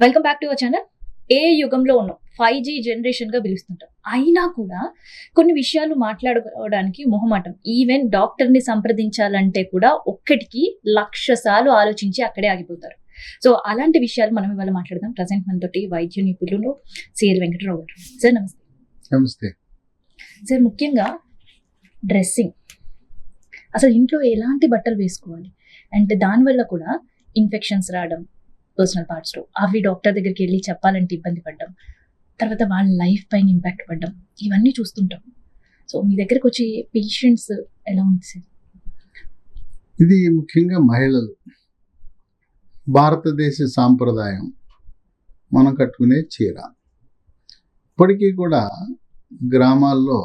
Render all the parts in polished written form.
Welcome back to our channel. ఏ యుగంలో ఉన్నాం, 5G జనరేషన్ గా పిలుస్తుంటాం. అయినా కూడా కొన్ని విషయాలు మాట్లాడుకోవడానికి మొహమాటం. ఈవెన్ డాక్టర్ ని సంప్రదించాలంటే కూడా ఒక్కటికి 1,00,000 సార్లు ఆలోచించి అక్కడే ఆగిపోతారు. సో అలాంటి విషయాలు మనం ఇవాళ మాట్లాడదాం. ప్రజెంట్ మనతోటి వైద్య నిపుణులు సిఎల్ వెంకటరావు గారు. సార్ నమస్తే. నమస్తే సార్, ముఖ్యంగా డ్రెస్సింగ్, అసలు ఇంట్లో ఎలాంటి బట్టలు వేసుకోవాలి అంటే దానివల్ల కూడా ఇన్ఫెక్షన్స్ రావడం, పర్సనల్ పార్ట్స్లో అవి డాక్టర్ దగ్గరికి వెళ్ళి చెప్పాలంటే ఇబ్బంది పడ్డం, తర్వాత వాళ్ళ లైఫ్ పైన ఇంపాక్ట్ పడ్డం, ఇవన్నీ చూస్తుంటాం. సో మీ దగ్గరకు వచ్చే పేషెంట్స్ ఎలా ఉంది సార్? ఇది ముఖ్యంగా మహిళలు, భారతదేశ సాంప్రదాయం మనం కట్టుకునే చీర. ఇప్పటికీ కూడా గ్రామాల్లో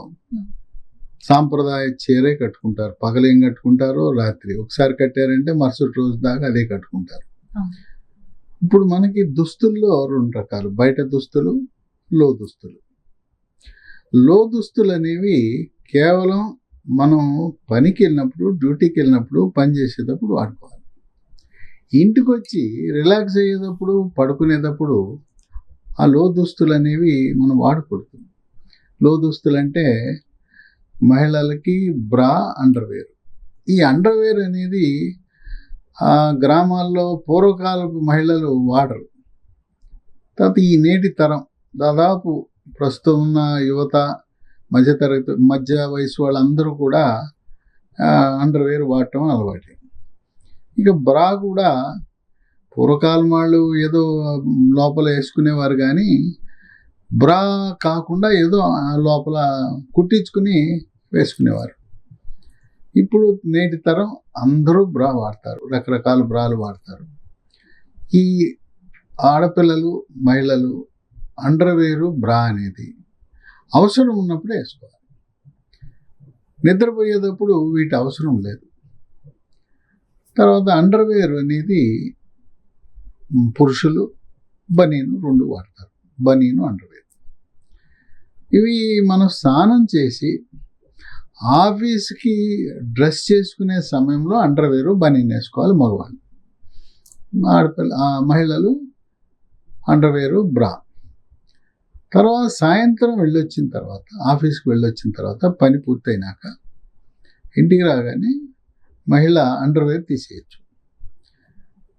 సాంప్రదాయ చీరే కట్టుకుంటారు. పగలేం కట్టుకుంటారో రాత్రి ఒకసారి కట్టారంటే మరుసటి రోజు దాకా అదే కట్టుకుంటారు. ఇప్పుడు మనకి దుస్తుల్లో 2 రకాలు: బయట దుస్తులు, లో దుస్తులు. లో దుస్తులు అనేవి కేవలం మనం పనికి వెళ్ళినప్పుడు, డ్యూటీకి వెళ్ళినప్పుడు, పని చేసేటప్పుడు వాడుకోవాలి. ఇంటికి వచ్చి రిలాక్స్ అయ్యేటప్పుడు, పడుకునేటప్పుడు ఆ లో దుస్తులు అనేవి మనం వాడకూడదు. లో దుస్తులు అంటే మహిళలకి బ్రా, అండర్వేర్. ఈ అండర్వేర్ అనేది ఆ గ్రామాల్లో పూర్వకాలపు మహిళలు వాడరు. తర్వాత ఈ నేటి తరం దాదాపు ప్రస్తుతం ఉన్న యువత, మధ్య వయసు వాళ్ళందరూ కూడా అండర్వేర్ వాడటం అలవాటు. ఇక బ్రా కూడా పూర్వకాలం వాళ్ళు ఏదో లోపల వేసుకునేవారు, కానీ బ్రా కాకుండా ఏదో లోపల కుట్టించుకుని వేసుకునేవారు. ఇప్పుడు నేటి తరం అందరూ బ్రా వాడతారు, రకరకాల బ్రాలు వాడతారు. ఈ ఆడపిల్లలు, మహిళలు అండర్వేరు, బ్రా అనేది అవసరం ఉన్నప్పుడే వేసుకోవాలి. నిద్రపోయేటప్పుడు వీటి అవసరం లేదు. తర్వాత అండర్వేర్ అనేది పురుషులు బనీను 2 వాడతారు. బనీను, అండర్వేర్. ఇవి మనం స్నానం చేసి ఆఫీస్కి డ్రెస్ చేసుకునే సమయంలో అండర్వేరు, బనీన్ వేసుకోవాలి మగవాళ్ళు. మహిళలు అండర్వేరు, బ్రా. తర్వాత సాయంత్రం వెళ్ళొచ్చిన తర్వాత, ఆఫీస్కి వెళ్ళొచ్చిన తర్వాత, పని పూర్తయినాక ఇంటికి రాగానే మహిళ అండర్వేర్ తీసేయచ్చు.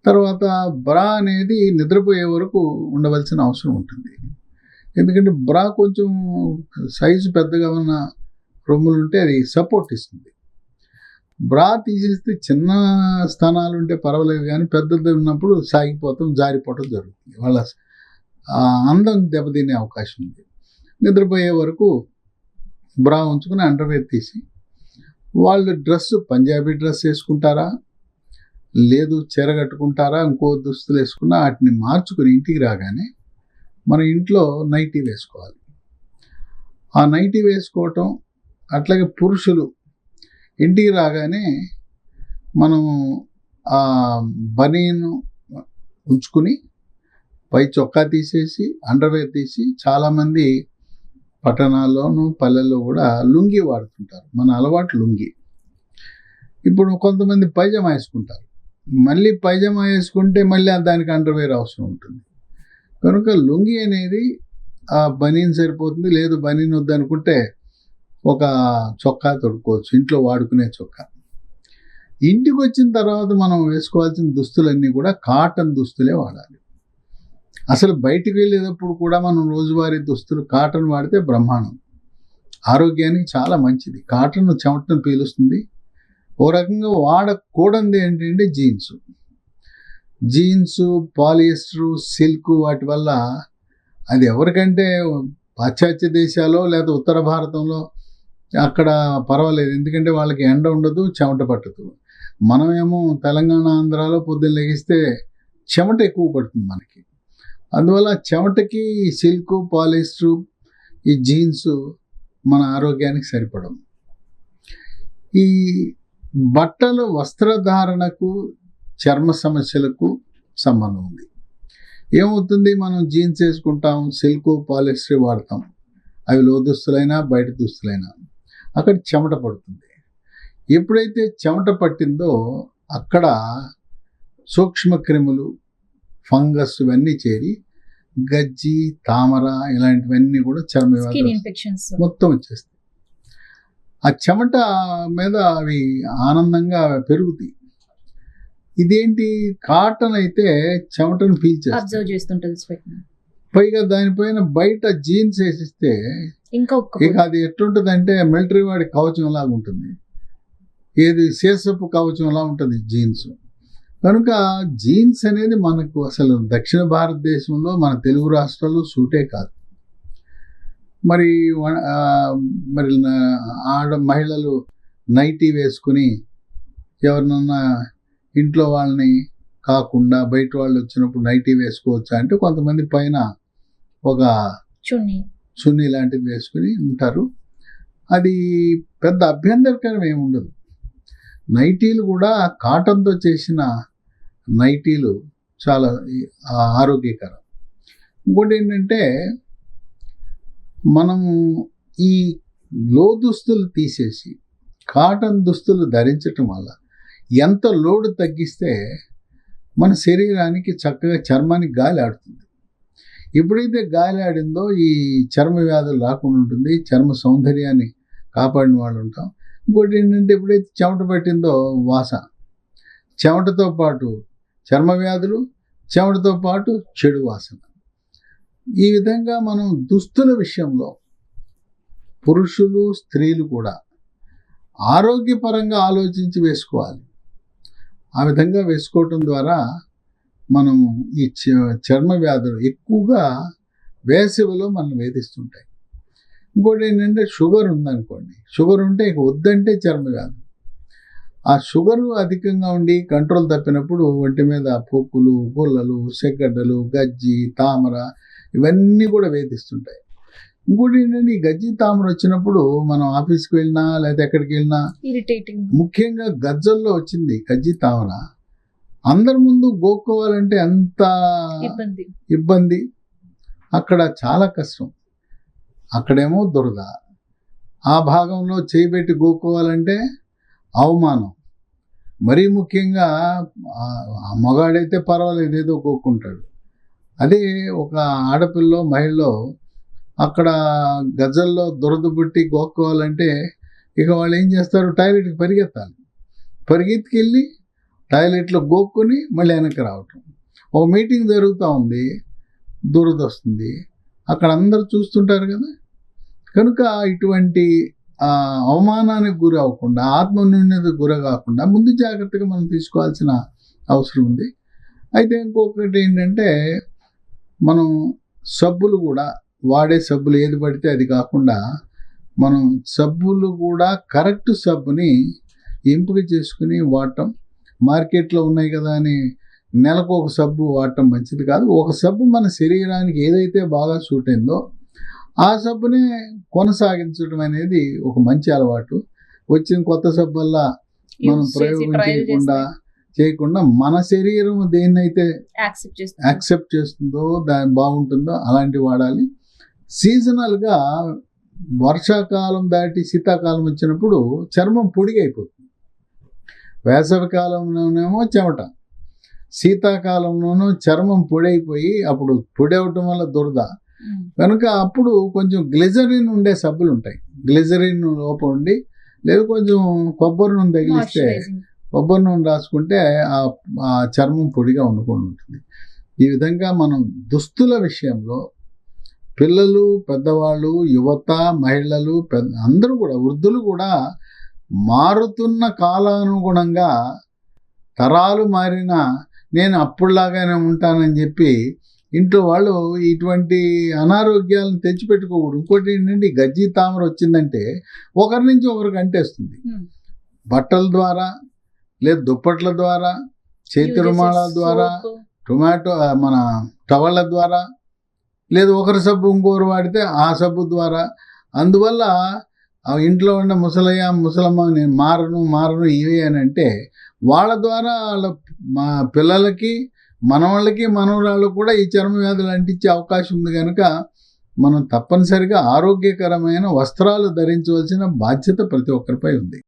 తర్వాత బ్రా అనేది నిద్రపోయే వరకు ఉండవలసిన అవసరం ఉంటుంది. ఎందుకంటే బ్రా కొంచెం సైజు పెద్దగా ఉన్న రొమ్ములు ఉంటే అది సపోర్ట్ ఇస్తుంది. బ్రా తీసేస్తే చిన్న స్థానాలు ఉంటే పర్వాలేదు, కానీ పెద్దది ఉన్నప్పుడు సాగిపోవటం, జారిపోవటం జరుగుతుంది. వాళ్ళ అందం దెబ్బతినే అవకాశం ఉంది. నిద్రపోయే వరకు బ్రా ఉంచుకుని అండర్వేర్ తీసి, వాళ్ళు పంజాబీ డ్రెస్ వేసుకుంటారా, లేదు చీర కట్టుకుంటారా, ఇంకో దుస్తులు వేసుకున్నా వాటిని మార్చుకుని ఇంటికి రాగానే మన ఇంట్లో నైటీ వేసుకోవాలి. ఆ నైటీ వేసుకోవటం, అట్లాగే పురుషులు ఇంటికి రాగానే మనం ఆ బనీను ఉంచుకుని పై చొక్కా తీసేసి అండర్వేర్ తీసి, చాలామంది పట్టణాల్లోనూ పల్లెల్లో కూడా లుంగి వాడుతుంటారు. మన అలవాటు లుంగి. ఇప్పుడు కొంతమంది పైజమా వేసుకుంటారు. మళ్ళీ పైజమా వేసుకుంటే మళ్ళీ దానికి అండర్వేర్ అవసరం ఉంటుంది. కనుక లుంగి అనేది ఆ బనీన్ సరిపోతుంది. లేదు బనీన్ వద్దనుకుంటే ఒక చొక్కా తొడుక్కోవచ్చు, ఇంట్లో వాడుకునే చొక్కా. ఇంటికి వచ్చిన తర్వాత మనం వేసుకోవాల్సిన దుస్తులన్నీ కూడా కాటన్ దుస్తులే వాడాలి. అసలు బయటికి వెళ్ళేటప్పుడు కూడా మనం రోజువారీ దుస్తులు కాటన్ వాడితే బ్రహ్మాండం, ఆరోగ్యానికి చాలా మంచిది. కాటన్ చెమటను పీలుస్తుంది. ఓ రకంగా వాడకూడదు ఏంటంటే జీన్సు, పాలియస్టరు, సిల్క్, వాటి వల్ల అది ఎవరికంటే పాశ్చాత్య దేశాల్లో లేదా ఉత్తర భారతంలో అక్కడ పర్వాలేదు, ఎందుకంటే వాళ్ళకి ఎండ ఉండదు, చెమట పట్టదు. మనమేమో తెలంగాణ, ఆంధ్రాలో పొద్దున్న లెగిస్తే చెమట ఎక్కువ పడుతుంది మనకి. అందువల్ల చెమటకి సిల్క్, పాలిస్టరు, ఈ జీన్స్ మన ఆరోగ్యానికి సరిపడవు. ఈ బట్టలు వస్త్రధారణకు, చర్మ సమస్యలకు సంబంధం ఉంది. ఏమవుతుంది, మనం జీన్స్ వేసుకుంటాం, సిల్క్, పాలిస్టర్ వాడతాం, అవి లో దుస్తులైనా బయట దుస్తులైనా అక్కడ చెమట పడుతుంది. ఎప్పుడైతే చెమట పట్టిందో అక్కడ సూక్ష్మ క్రిములు, ఫంగస్ ఇవన్నీ చేరి గజ్జి, తామర ఇలాంటివన్నీ కూడా చర్మ స్కిన్ వ్యాధులు ఇన్ఫెక్షన్స్. మొత్తం వచ్చేస్తాయి. ఆ చెమట మీద అవి ఆనందంగా పెరుగుతాయి. ఇదేంటి, కాటన్ అయితే చెమటను పీల్చేస్తాయి. Observe చేస్తుంటది sweat. పైగా దానిపైన బయట జీన్స్ వేసిస్తే ఇంకొక ఇక అది ఎట్లుంటుందంటే మిలిటరీ వాడి కవచం లాగా ఉంటుంది. ఏది సీసపు కవచం లా ఉంటుంది జీన్స్. కనుక జీన్స్ అనేది మనకు అసలు దక్షిణ భారతదేశంలో మన తెలుగు రాష్ట్రాల్లో సూటే కాదు. మరి మరి మహిళలు నైటీ వేసుకుని ఎవరినన్నా ఇంట్లో వాళ్ళని కాకుండా బయట వాళ్ళు వచ్చినప్పుడు నైటీ వేసుకోవచ్చా అంటే కొంతమంది పైన ఒక చున్నీ లాంటిది వేసుకుని ఉంటారు. అది పెద్ద అభ్యంతరకరం ఏమి ఉండదు. నైటీలు కూడా కాటన్తో చేసిన నైటీలు చాలా ఆరోగ్యకరం. ఇంకోటి ఏంటంటే మనము ఈ దుస్తులు తీసేసి కాటన్ దుస్తులు ధరించటం వల్ల ఎంత లోడ్ తగ్గిస్తే మన శరీరానికి చక్కగా చర్మానికి గాలి ఆడుతుంది. ఎప్పుడైతే గాలి ఆడిందో ఈ చర్మ వ్యాధులు రాకుండా ఉంటుంది, చర్మ సౌందర్యాన్ని కాపాడిన వాళ్ళు ఉంటాం. ఇంకోటి ఏంటంటే ఎప్పుడైతే చెమట పట్టిందో వాసన, చెమటతో పాటు చర్మ వ్యాధులు, చెమటతో పాటు చెడు వాసన. ఈ విధంగా మనం దుస్తుల విషయంలో పురుషులు స్త్రీలు కూడా ఆరోగ్యపరంగా ఆలోచించి వేసుకోవాలి. ఆ విధంగా వేసుకోవటం ద్వారా మనం ఈ చర్మ వ్యాధులు ఎక్కువగా వేసవిలో మనం వేధిస్తుంటాయి. ఇంకోటి ఏంటంటే షుగర్ ఉందనుకోండి, షుగర్ ఉంటే ఇక వద్దంటే చర్మ వ్యాధులు. ఆ షుగరు అధికంగా ఉండి కంట్రోల్ తప్పినప్పుడు ఒంటి మీద పొక్కులు, గుల్లలు, సెగ్గడ్డలు, గజ్జి, తామర ఇవన్నీ కూడా వేధిస్తుంటాయి. ఇంకోటి ఏంటంటే ఈ గజ్జి, తామర వచ్చినప్పుడు మనం ఆఫీస్కి వెళ్ళినా లేదా ఎక్కడికి వెళ్ళినా ఇరిటేటింగ్, ముఖ్యంగా గజ్జల్లో వచ్చింది గజ్జి, తామర అందరి ముందు గోక్కోవాలంటే ఎంత ఇబ్బంది. అక్కడ చాలా కష్టం. అక్కడేమో దురద, ఆ భాగంలో చేయిబెట్టి గోక్కోవాలంటే అవమానం. మరీ ముఖ్యంగా మగాడైతే పర్వాలేదు, ఏదో గోక్కుంటాడు. అదే ఒక ఆడపిల్లో మహిళలో అక్కడ గజ్జల్లో దురద పుట్టి గోక్కోవాలంటే ఇక వాళ్ళు ఏం చేస్తారు, టాయిలెట్కి పరిగెత్తాలి. పరిగెత్తుకెళ్ళి టాయిలెట్లో గోక్కుని మళ్ళీ వెనక్కి రావటం. ఒక మీటింగ్ జరుగుతూ ఉంది, దురద వస్తుంది, అక్కడ అందరు చూస్తుంటారు కదా. కనుక ఇటువంటి అవమానానికి గురి అవ్వకుండా, ఆత్మన్యూన్యతకు గురి కాకుండా ముందు జాగ్రత్తగా మనం తీసుకోవాల్సిన అవసరం ఉంది. అయితే ఇంకొకటి ఏంటంటే మనం సబ్బులు కూడా వాడే సబ్బులు ఏది పడితే అది కాకుండా మనం సబ్బులు కూడా కరెక్ట్ సబ్బుని ఎంపిక చేసుకుని వాడటం. మార్కెట్లో ఉన్నాయి కదా అని నెలకు ఒక సబ్బు వాడటం మంచిది కాదు. ఒక సబ్బు మన శరీరానికి ఏదైతే బాగా సూట్ అయిందో ఆ సబ్బునే కొనసాగించడం అనేది ఒక మంచి అలవాటు. వచ్చిన కొత్త సబ్బుల్లా మనం ప్రయోగం చేయకుండా మన శరీరం దేన్నైతే యాక్సెప్ట్ చేస్తుందో దాని బాగుంటుందో అలాంటివి వాడాలి. సీజనల్గా వర్షాకాలం దాటి శీతాకాలం వచ్చినప్పుడు చర్మం పొడిగైపోతుంది. వేసవి కాలంలోనేమో చెమట, శీతాకాలంలోనూ చర్మం పొడైపోయి అప్పుడు పొడి అవటం వల్ల దురద. కనుక అప్పుడు కొంచెం గ్లిజరిన్ ఉండే సబ్బులు ఉంటాయి, గ్లిజరిన్ లోపం ఉండి లేదు కొంచెం కొబ్బరి నూనె తగిలిస్తే కొబ్బరి నూనె రాసుకుంటే ఆ చర్మం పొడిగా వండుకొని ఉంటుంది. ఈ విధంగా మనం దుస్తుల విషయంలో పిల్లలు, పెద్దవాళ్ళు, యువత, మహిళలు, అందరూ కూడా, వృద్ధులు కూడా మారుతున్న కాలానుగుణంగా తరాలు మారినా నేను అప్పుడులాగానే ఉంటానని చెప్పి ఇంట్లో వాళ్ళు ఇటువంటి అనారోగ్యాలను తెచ్చిపెట్టుకోకూడదు. ఇంకోటి ఏంటంటే గజ్జి, తామర వచ్చిందంటే ఒకరి నుంచి ఒకరికి అంటేస్తుంది. బట్టల ద్వారా, లేదా దుప్పట్ల ద్వారా, చేతి రుమాల ద్వారా, మన టవళ్ళ ద్వారా, లేదు ఒకరి సబ్బు ఇంకోరు వాడితే ఆ సబ్బు ద్వారా. అందువల్ల ఇంట్లో ఉన్న ముసలమ్మ నేను మారను ఇవి అని అంటే వాళ్ళ ద్వారా వాళ్ళ మా పిల్లలకి, మనవాళ్ళకి, మనవరాళ్ళకు కూడా ఈ చర్మ వ్యాధులు అంటించే అవకాశం ఉంది. కనుక మనం తప్పనిసరిగా ఆరోగ్యకరమైన వస్త్రాలు ధరించవలసిన బాధ్యత ప్రతి ఒక్కరిపై ఉంది.